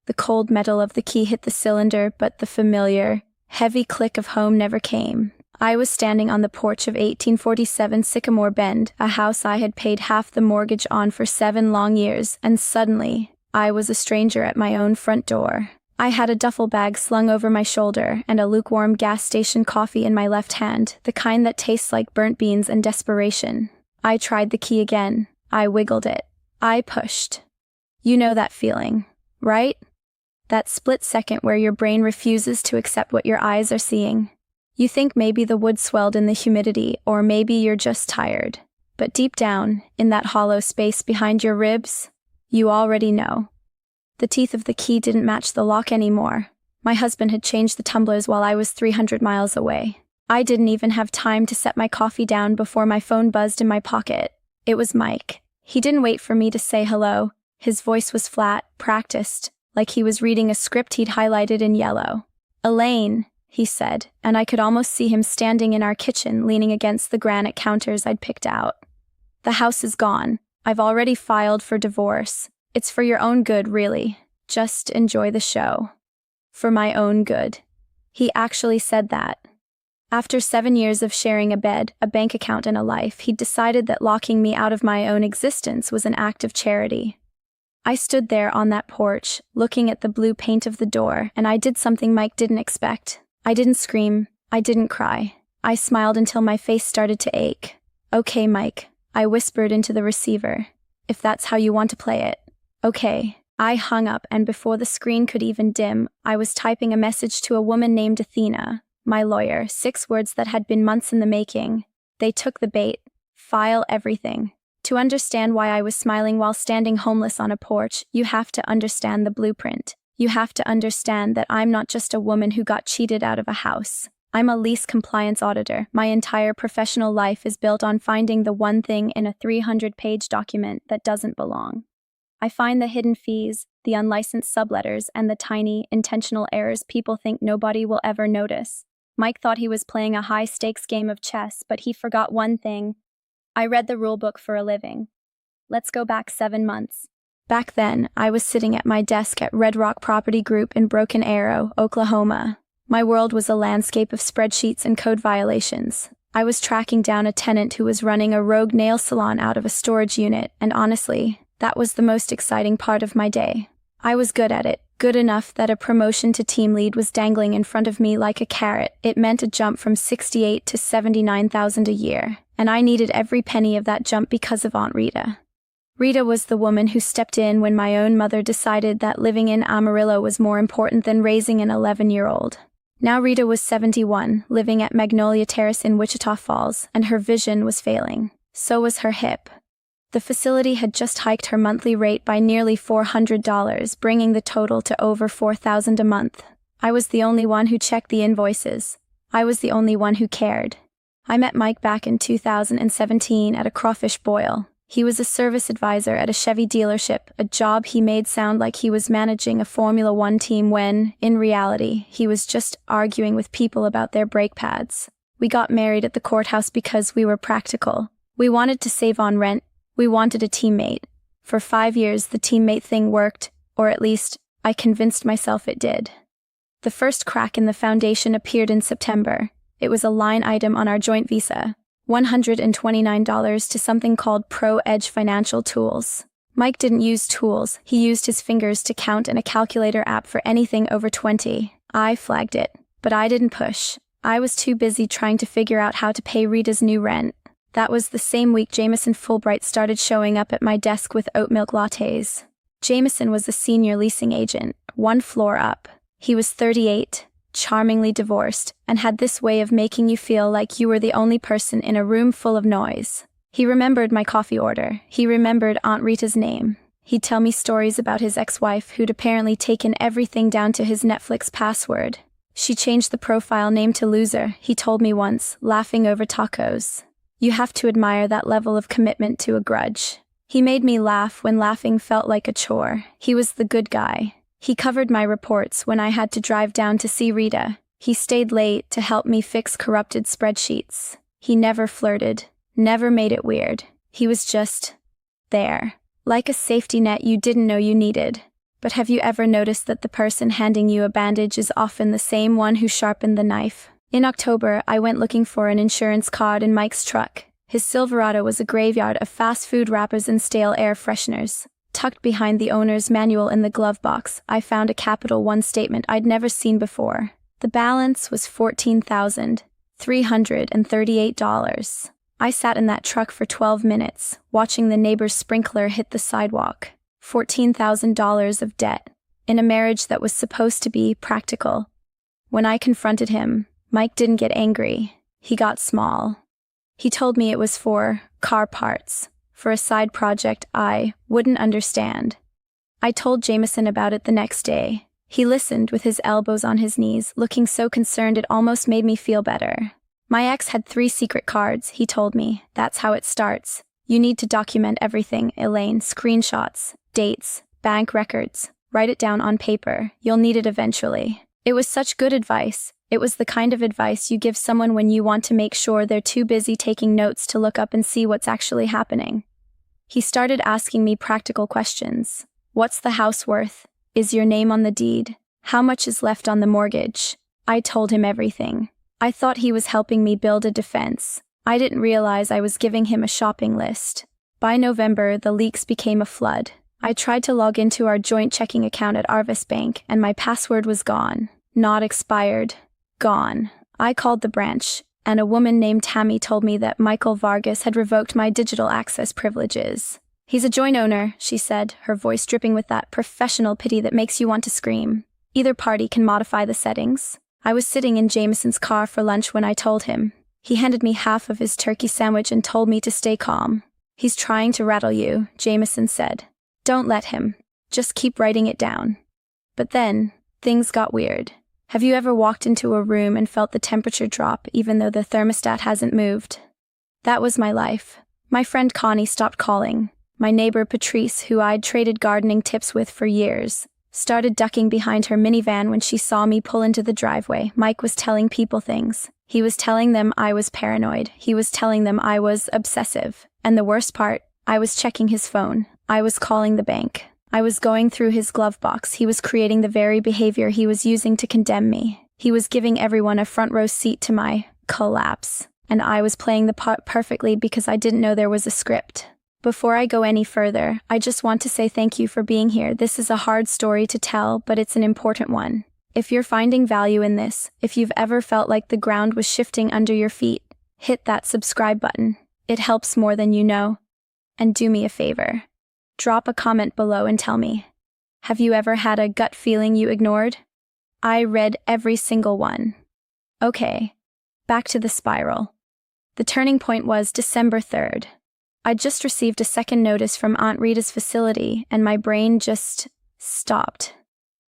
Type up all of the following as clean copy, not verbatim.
The cold metal of the key hit the cylinder, but the familiar, heavy click of home never came. I was standing on the porch of 1847 Sycamore Bend, a house I had paid half the mortgage on for 7 long years, and suddenly, I was a stranger at my own front door. I had a duffel bag slung over my shoulder and a lukewarm gas station coffee in my left hand, the kind that tastes like burnt beans and desperation. I tried the key again. I wiggled it. I pushed. You know that feeling, right? That split second where your brain refuses to accept what your eyes are seeing. You think maybe the wood swelled in the humidity, or maybe you're just tired. But deep down, in that hollow space behind your ribs, you already know. The teeth of the key didn't match the lock anymore. My husband had changed the tumblers while I was 300 miles away. I didn't even have time to set my coffee down before my phone buzzed in my pocket. It was Mike. He didn't wait for me to say hello. His voice was flat, practiced, like he was reading a script he'd highlighted in yellow. "Elaine," he said, and I could almost see him standing in our kitchen, leaning against the granite counters I'd picked out. "The house is gone. I've already filed for divorce. It's for your own good, really. Just enjoy the show." For my own good. He actually said that. After 7 years of sharing a bed, a bank account, and a life, he'd decided that locking me out of my own existence was an act of charity. I stood there on that porch, looking at the blue paint of the door, and I did something Mike didn't expect. I didn't scream. I didn't cry. I smiled until my face started to ache. "Okay, Mike," I whispered into the receiver. "If that's how you want to play it. Okay." I hung up, and before the screen could even dim, I was typing a message to a woman named Athena, my lawyer, 6 words that had been months in the making. They took the bait. File everything. To understand why I was smiling while standing homeless on a porch, you have to understand the blueprint. You have to understand that I'm not just a woman who got cheated out of a house. I'm a lease compliance auditor. My entire professional life is built on finding the one thing in a 300-page document that doesn't belong. I find the hidden fees, the unlicensed subletters, and the tiny, intentional errors people think nobody will ever notice. Mike thought he was playing a high-stakes game of chess, but he forgot one thing. I read the rulebook for a living. Let's go back 7 months. Back then, I was sitting at my desk at Red Rock Property Group in Broken Arrow, Oklahoma. My world was a landscape of spreadsheets and code violations. I was tracking down a tenant who was running a rogue nail salon out of a storage unit, and honestly, that was the most exciting part of my day. I was good at it, good enough that a promotion to team lead was dangling in front of me like a carrot. It meant a jump from $68,000 to $79,000 a year, and I needed every penny of that jump because of Aunt Rita. Rita was the woman who stepped in when my own mother decided that living in Amarillo was more important than raising an 11-year-old. Now Rita was 71, living at Magnolia Terrace in Wichita Falls, and her vision was failing. So was her hip. The facility had just hiked her monthly rate by nearly $400, bringing the total to over $4,000 a month. I was the only one who checked the invoices. I was the only one who cared. I met Mike back in 2017 at a crawfish boil. He was a service advisor at a Chevy dealership, a job he made sound like he was managing a Formula One team when, in reality, he was just arguing with people about their brake pads. We got married at the courthouse because we were practical. We wanted to save on rent. We wanted a teammate. For 5 years, the teammate thing worked, or at least, I convinced myself it did. The first crack in the foundation appeared in September. It was a line item on our joint visa. $129 to something called Pro Edge Financial Tools. Mike didn't use tools, he used his fingers to count and a calculator app for anything over 20. I flagged it, but I didn't push. I was too busy trying to figure out how to pay Rita's new rent. That was the same week Jameson Fulbright started showing up at my desk with oat milk lattes. Jameson was a senior leasing agent, 1 floor up. He was 38. Charmingly divorced, and had this way of making you feel like you were the only person in a room full of noise. He remembered my coffee order. He remembered Aunt Rita's name. He'd tell me stories about his ex-wife who'd apparently taken everything down to his Netflix password. She changed the profile name to Loser, he told me once, laughing over tacos. You have to admire that level of commitment to a grudge. He made me laugh when laughing felt like a chore. He was the good guy. He covered my reports when I had to drive down to see Rita. He stayed late to help me fix corrupted spreadsheets. He never flirted, never made it weird. He was just there, like a safety net you didn't know you needed. But have you ever noticed that the person handing you a bandage is often the same one who sharpened the knife? In October, I went looking for an insurance card in Mike's truck. His Silverado was a graveyard of fast food wrappers and stale air fresheners. Tucked behind the owner's manual in the glove box, I found a Capital One statement I'd never seen before. The balance was $14,338. I sat in that truck for 12 minutes, watching the neighbor's sprinkler hit the sidewalk. $14,000 of debt, in a marriage that was supposed to be practical. When I confronted him, Mike didn't get angry. He got small. He told me it was for car parts, for a side project I wouldn't understand. I told Jameson about it the next day. He listened with his elbows on his knees, looking so concerned it almost made me feel better. My ex had 3 secret cards, he told me. That's how it starts. You need to document everything, Elaine. Screenshots, dates, bank records. Write it down on paper. You'll need it eventually. It was such good advice. It was the kind of advice you give someone when you want to make sure they're too busy taking notes to look up and see what's actually happening. He started asking me practical questions. What's the house worth? Is your name on the deed? How much is left on the mortgage? I told him everything. I thought he was helping me build a defense. I didn't realize I was giving him a shopping list. By November, the leaks became a flood. I tried to log into our joint checking account at Arvis Bank, and my password was gone. Not expired. Gone. I called the branch, and a woman named Tammy told me that Michael Vargas had revoked my digital access privileges. He's a joint owner, she said, her voice dripping with that professional pity that makes you want to scream. Either party can modify the settings. I was sitting in Jameson's car for lunch when I told him. He handed me half of his turkey sandwich and told me to stay calm. He's trying to rattle you, Jameson said. Don't let him. Just keep writing it down. But then, things got weird. Have you ever walked into a room and felt the temperature drop even though the thermostat hasn't moved? That was my life. My friend Connie stopped calling. My neighbor Patrice, who I'd traded gardening tips with for years, started ducking behind her minivan when she saw me pull into the driveway. Mike was telling people things. He was telling them I was paranoid. He was telling them I was obsessive. And the worst part, I was checking his phone. I was calling the bank. I was going through his glove box. He was creating the very behavior he was using to condemn me. He was giving everyone a front row seat to my collapse. And I was playing the part perfectly because I didn't know there was a script. Before I go any further, I just want to say thank you for being here. This is a hard story to tell, but it's an important one. If you're finding value in this, if you've ever felt like the ground was shifting under your feet, hit that subscribe button. It helps more than you know. And do me a favor. Drop a comment below and tell me. Have you ever had a gut feeling you ignored? I read every single one. Okay, back to the spiral. The turning point was December 3rd. I'd just received a second notice from Aunt Rita's facility, and my brain just stopped.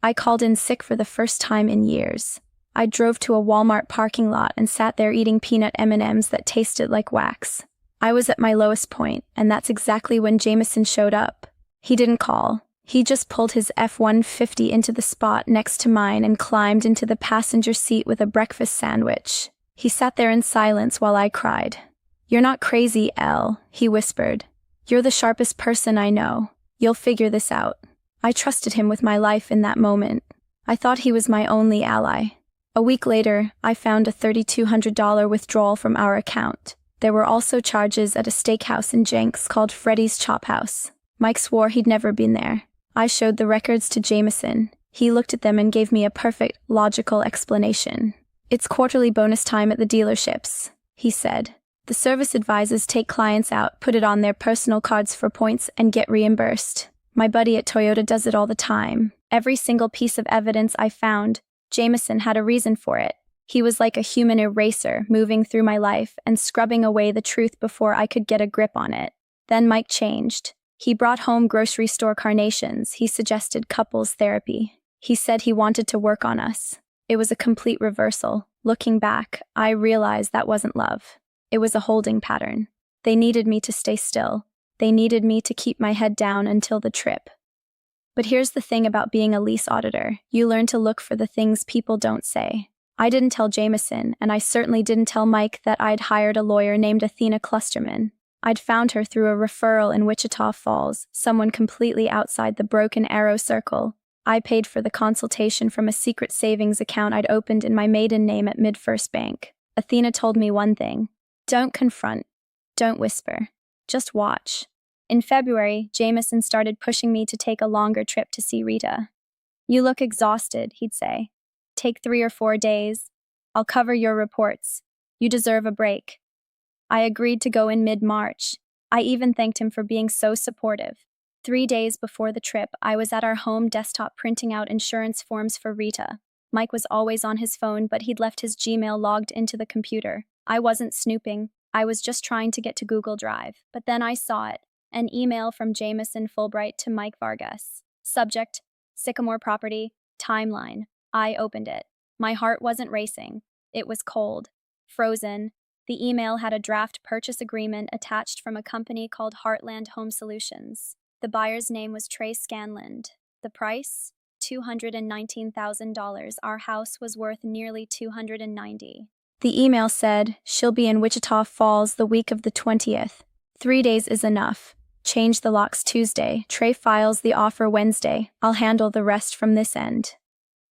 I called in sick for the first time in years. I drove to a Walmart parking lot and sat there eating peanut M&Ms that tasted like wax. I was at my lowest point, and that's exactly when Jameson showed up. He didn't call. He just pulled his F-150 into the spot next to mine and climbed into the passenger seat with a breakfast sandwich. He sat there in silence while I cried. "You're not crazy, Elle," he whispered. "You're the sharpest person I know. You'll figure this out." I trusted him with my life in that moment. I thought he was my only ally. A week later, I found a $3,200 withdrawal from our account. There were also charges at a steakhouse in Jenks called Freddy's Chop House. Mike swore he'd never been there. I showed the records to Jameson. He looked at them and gave me a perfect, logical explanation. "It's quarterly bonus time at the dealerships," he said. "The service advisors take clients out, put it on their personal cards for points, and get reimbursed. My buddy at Toyota does it all the time. Every single piece of evidence I found, Jameson had a reason for it. He was like a human eraser moving through my life and scrubbing away the truth before I could get a grip on it. Then Mike changed. He brought home grocery store carnations. He suggested couples therapy. He said he wanted to work on us. It was a complete reversal. Looking back, I realized that wasn't love. It was a holding pattern. They needed me to stay still. They needed me to keep my head down until the trip. But here's the thing about being a lease auditor. You learn to look for the things people don't say. I didn't tell Jameson, and I certainly didn't tell Mike that I'd hired a lawyer named Athena Clusterman. I'd found her through a referral in Wichita Falls, someone completely outside the Broken Arrow circle. I paid for the consultation from a secret savings account I'd opened in my maiden name at MidFirst Bank. Athena told me one thing: don't confront, don't whisper, just watch. In February, Jameson started pushing me to take a longer trip to see Rita. You look exhausted, he'd say. Take 3 or 4 days. I'll cover your reports. You deserve a break. I agreed to go in mid-March. I even thanked him for being so supportive. 3 days before the trip, I was at our home desktop printing out insurance forms for Rita. Mike was always on his phone, but he'd left his Gmail logged into the computer. I wasn't snooping. I was just trying to get to Google Drive. But then I saw it. An email from Jameson Fulbright to Mike Vargas. Subject: Sycamore Property, Timeline. I opened it. My heart wasn't racing. It was cold. Frozen. The email had a draft purchase agreement attached from a company called Heartland Home Solutions. The buyer's name was Trey Scanland. The price? $219,000. Our house was worth nearly $290,000. The email said, she'll be in Wichita Falls the week of the 20th. 3 days is enough. Change the locks Tuesday. Trey files the offer Wednesday. I'll handle the rest from this end.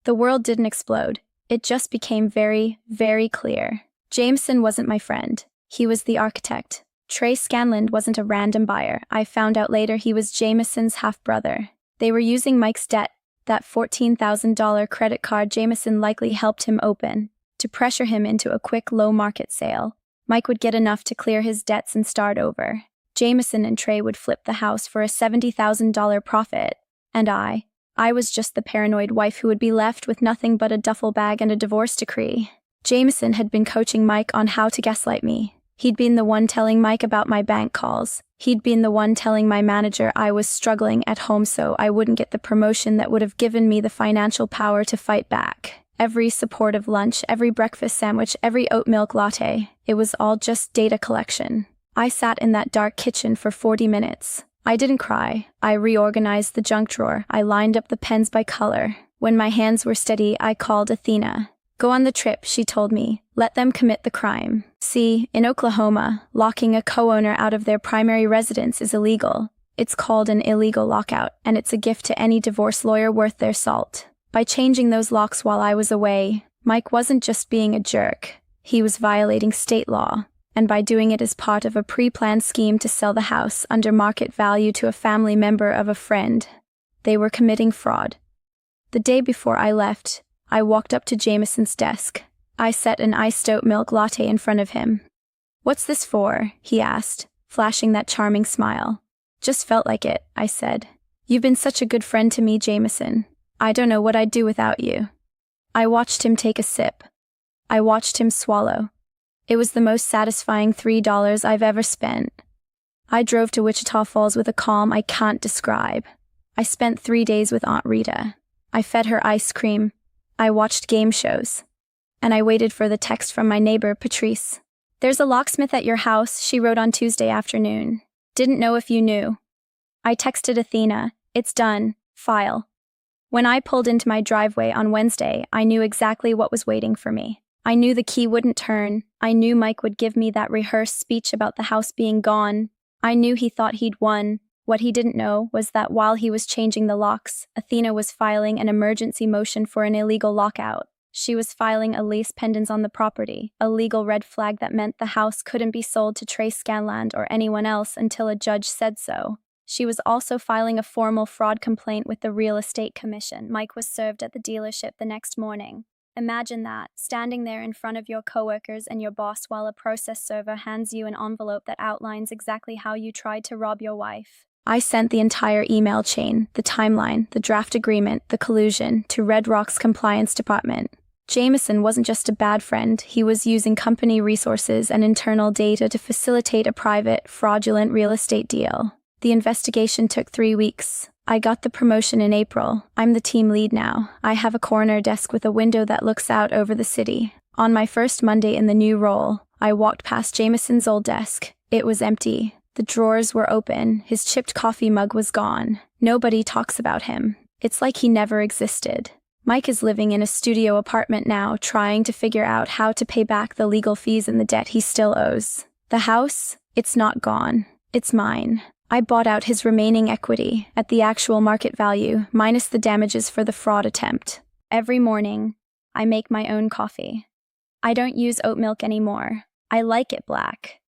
The world didn't explode. It just became very, very clear. Jameson wasn't my friend. He was the architect. Trey Scanland wasn't a random buyer. I found out later he was Jameson's half-brother. They were using Mike's debt, that $14,000 credit card Jameson likely helped him open, to pressure him into a quick low-market sale. Mike would get enough to clear his debts and start over. Jameson and Trey would flip the house for a $70,000 profit. And I was just the paranoid wife who would be left with nothing but a duffel bag and a divorce decree. Jameson had been coaching Mike on how to gaslight me. He'd been the one telling Mike about my bank calls. He'd been the one telling my manager I was struggling at home so I wouldn't get the promotion that would have given me the financial power to fight back. Every supportive lunch, every breakfast sandwich, every oat milk latte. It was all just data collection. I sat in that dark kitchen for 40 minutes. I didn't cry. I reorganized the junk drawer. I lined up the pens by color. When my hands were steady, I called Athena. Go on the trip, she told me. Let them commit the crime. See, in Oklahoma, locking a co-owner out of their primary residence is illegal. It's called an illegal lockout, and it's a gift to any divorce lawyer worth their salt. By changing those locks while I was away, Mike wasn't just being a jerk. He was violating state law. And by doing it as part of a pre-planned scheme to sell the house under market value to a family member of a friend, they were committing fraud. The day before I left, I walked up to Jameson's desk. I set an iced oat milk latte in front of him. What's this for? He asked, flashing that charming smile. Just felt like it, I said. You've been such a good friend to me, Jameson. I don't know what I'd do without you. I watched him take a sip. I watched him swallow. It was the most satisfying $3 I've ever spent. I drove to Wichita Falls with a calm I can't describe. I spent 3 days with Aunt Rita. I fed her ice cream. I watched game shows. And I waited for the text from my neighbor, Patrice. There's a locksmith at your house, she wrote on Tuesday afternoon. Didn't know if you knew. I texted Athena. It's done. File. When I pulled into my driveway on Wednesday, I knew exactly what was waiting for me. I knew the key wouldn't turn. I knew Mike would give me that rehearsed speech about the house being gone. I knew he thought he'd won. What he didn't know was that while he was changing the locks, Athena was filing an emergency motion for an illegal lockout. She was filing a lease pendants on the property, a legal red flag that meant the house couldn't be sold to Trey Scanland or anyone else until a judge said so. She was also filing a formal fraud complaint with the Real Estate Commission. Mike was served at the dealership the next morning. Imagine that, standing there in front of your coworkers and your boss while a process server hands you an envelope that outlines exactly how you tried to rob your wife. I sent the entire email chain, the timeline, the draft agreement, the collusion, to Red Rock's compliance department. Jameson wasn't just a bad friend, he was using company resources and internal data to facilitate a private, fraudulent real estate deal. The investigation took 3 weeks. I got the promotion in April. I'm the team lead now. I have a corner desk with a window that looks out over the city. On my first Monday in the new role, I walked past Jameson's old desk. It was empty. The drawers were open. His chipped coffee mug was gone. Nobody talks about him. It's like he never existed. Mike is living in a studio apartment now, trying to figure out how to pay back the legal fees and the debt he still owes. The house? It's not gone. It's mine. I bought out his remaining equity at the actual market value, minus the damages for the fraud attempt. Every morning, I make my own coffee. I don't use oat milk anymore. I like it black.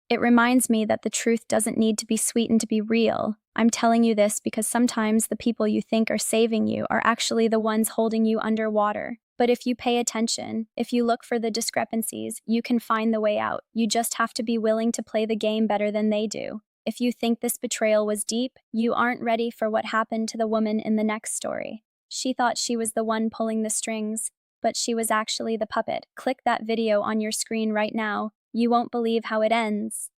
It reminds me that the truth doesn't need to be sweetened to be real. I'm telling you this because sometimes the people you think are saving you are actually the ones holding you underwater. But if you pay attention, if you look for the discrepancies, you can find the way out. You just have to be willing to play the game better than they do. If you think this betrayal was deep, you aren't ready for what happened to the woman in the next story. She thought she was the one pulling the strings, but she was actually the puppet. Click that video on your screen right now. You won't believe how it ends.